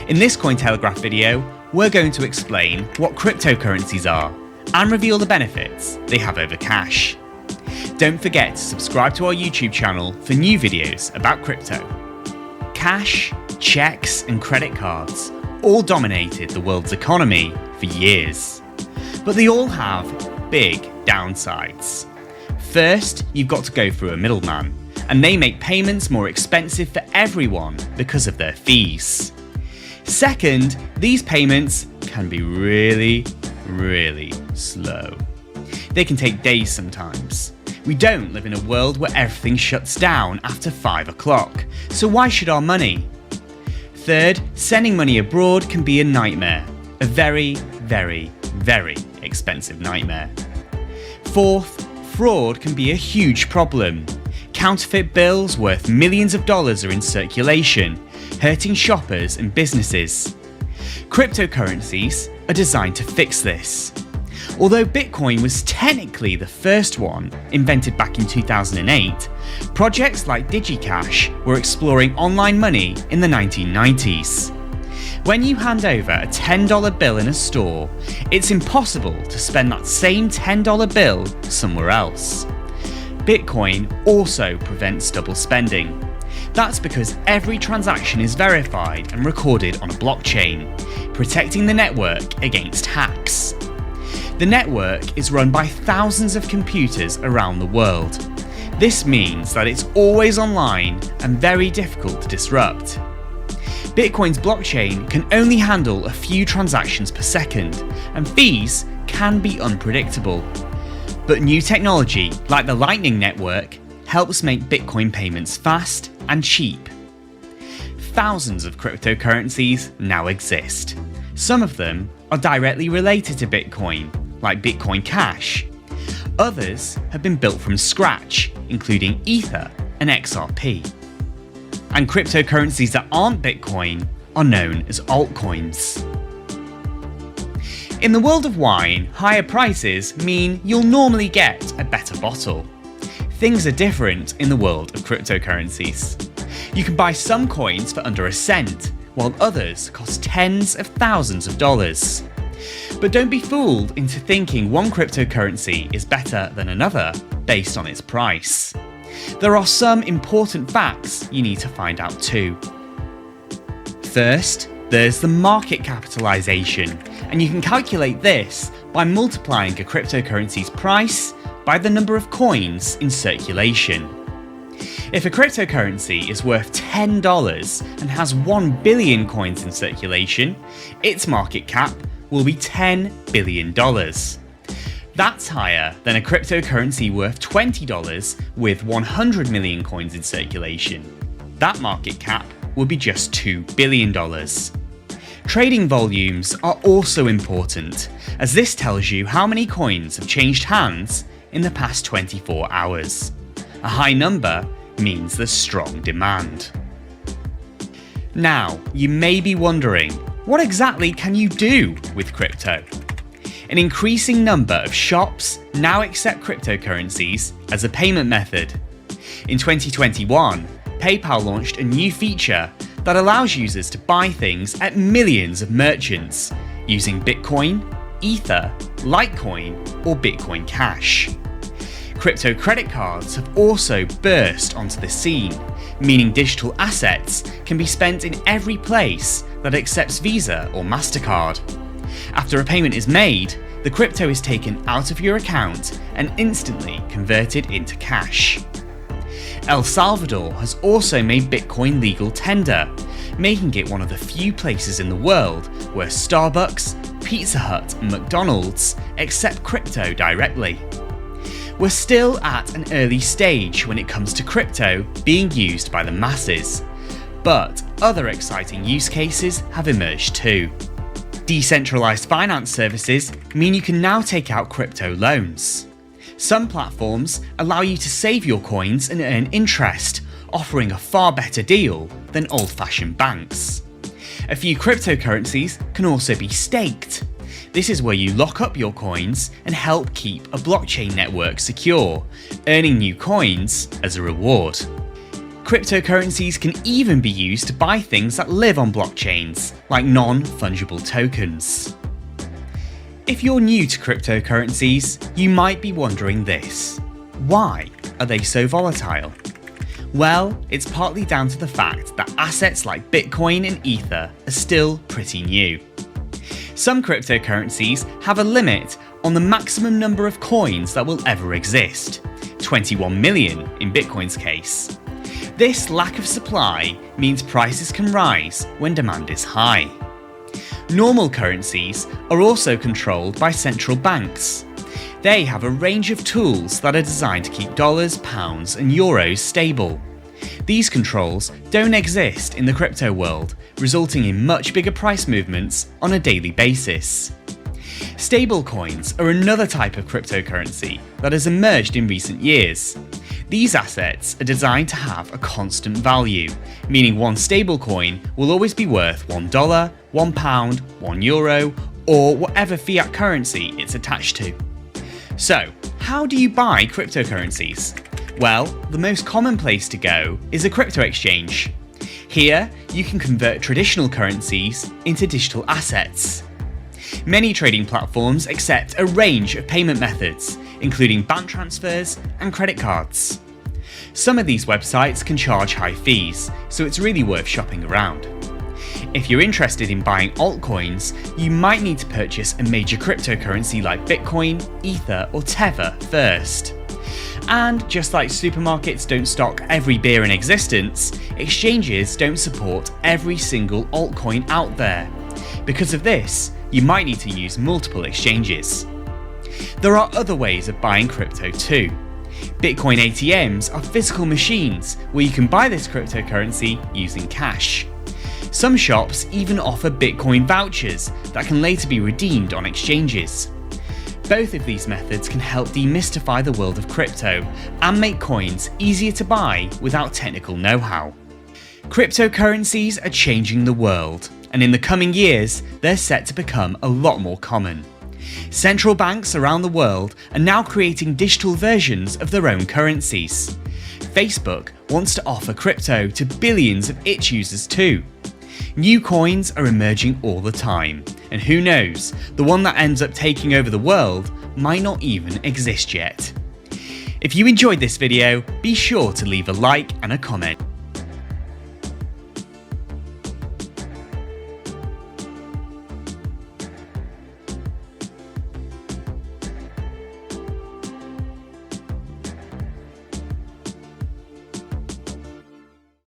In this Cointelegraph video, we're going to explain what cryptocurrencies are and reveal the benefits they have over cash. Don't forget to subscribe to our YouTube channel for new videos about crypto. Cash, checks and credit cards all dominated the world's economy for years. But they all have big downsides. First, you've got to go through a middleman, and they make payments more expensive for everyone because of their fees. Second, these payments can be really slow. They can take days sometimes. We don't live in a world where everything shuts down after 5 o'clock, so why should our money? Third, sending money abroad can be a nightmare. A very expensive nightmare. Fourth, fraud can be a huge problem. Counterfeit bills worth millions of dollars are in circulation, hurting shoppers and businesses. Cryptocurrencies are designed to fix this. Although Bitcoin was technically the first one, invented back in 2008, projects like DigiCash were exploring online money in the 1990s. When you hand over a $10 bill in a store, it's impossible to spend that same $10 bill somewhere else. Bitcoin also prevents double spending. That's because every transaction is verified and recorded on a blockchain, protecting the network against hacks. The network is run by thousands of computers around the world. This means that it's always online and very difficult to disrupt. Bitcoin's blockchain can only handle a few transactions per second, and fees can be unpredictable. But new technology, like the Lightning Network, helps make Bitcoin payments fast and cheap. Thousands of cryptocurrencies now exist. Some of them are directly related to Bitcoin, like Bitcoin Cash. Others have been built from scratch, including Ether and XRP. And cryptocurrencies that aren't Bitcoin are known as altcoins. In the world of wine, higher prices mean you'll normally get a better bottle. Things are different in the world of cryptocurrencies. You can buy some coins for under a cent, while others cost tens of thousands of dollars. But don't be fooled into thinking one cryptocurrency is better than another based on its price. There are some important facts you need to find out too. First, there's the market capitalization, and you can calculate this by multiplying a cryptocurrency's price by the number of coins in circulation. If a cryptocurrency is worth $10 and has 1 billion coins in circulation, its market cap will be $10 billion. That's higher than a cryptocurrency worth $20 with 100 million coins in circulation. That market cap will be just $2 billion. Trading volumes are also important, as this tells you how many coins have changed hands in the past 24 hours. A high number means there's strong demand. Now, you may be wondering, what exactly can you do with crypto? An increasing number of shops now accept cryptocurrencies as a payment method. In 2021, PayPal launched a new feature that allows users to buy things at millions of merchants using Bitcoin, Ether, Litecoin, or Bitcoin Cash. Crypto credit cards have also burst onto the scene, meaning digital assets can be spent in every place that accepts Visa or MasterCard. After a payment is made, the crypto is taken out of your account and instantly converted into cash. El Salvador has also made Bitcoin legal tender, making it one of the few places in the world where Starbucks, Pizza Hut and McDonald's accept crypto directly. We're still at an early stage when it comes to crypto being used by the masses, but other exciting use cases have emerged too. Decentralized finance services mean you can now take out crypto loans. Some platforms allow you to save your coins and earn interest, offering a far better deal than old-fashioned banks. A few cryptocurrencies can also be staked. This is where you lock up your coins and help keep a blockchain network secure, earning new coins as a reward. Cryptocurrencies can even be used to buy things that live on blockchains, like non-fungible tokens. If you're new to cryptocurrencies, you might be wondering this: why are they so volatile? Well, it's partly down to the fact that assets like Bitcoin and Ether are still pretty new. Some cryptocurrencies have a limit on the maximum number of coins that will ever exist, 21 million in Bitcoin's case. This lack of supply means prices can rise when demand is high. Normal currencies are also controlled by central banks. They have a range of tools that are designed to keep dollars, pounds, and euros stable. These controls don't exist in the crypto world, resulting in much bigger price movements on a daily basis. Stablecoins are another type of cryptocurrency that has emerged in recent years. These assets are designed to have a constant value, meaning one stablecoin will always be worth $1, £1, €1, or whatever fiat currency it's attached to. So, how do you buy cryptocurrencies? Well, the most common place to go is a crypto exchange. Here, you can convert traditional currencies into digital assets. Many trading platforms accept a range of payment methods, including bank transfers and credit cards. Some of these websites can charge high fees, so it's really worth shopping around. If you're interested in buying altcoins, you might need to purchase a major cryptocurrency like Bitcoin, Ether, or Tether first. And just like supermarkets don't stock every beer in existence, exchanges don't support every single altcoin out there. Because of this, you might need to use multiple exchanges. There are other ways of buying crypto too. Bitcoin ATMs are physical machines where you can buy this cryptocurrency using cash. Some shops even offer Bitcoin vouchers that can later be redeemed on exchanges. Both of these methods can help demystify the world of crypto and make coins easier to buy without technical know-how. Cryptocurrencies are changing the world, and in the coming years, they're set to become a lot more common. Central banks around the world are now creating digital versions of their own currencies. Facebook wants to offer crypto to billions of its users too. New coins are emerging all the time, and who knows, the one that ends up taking over the world might not even exist yet. If you enjoyed this video, be sure to leave a like and a comment.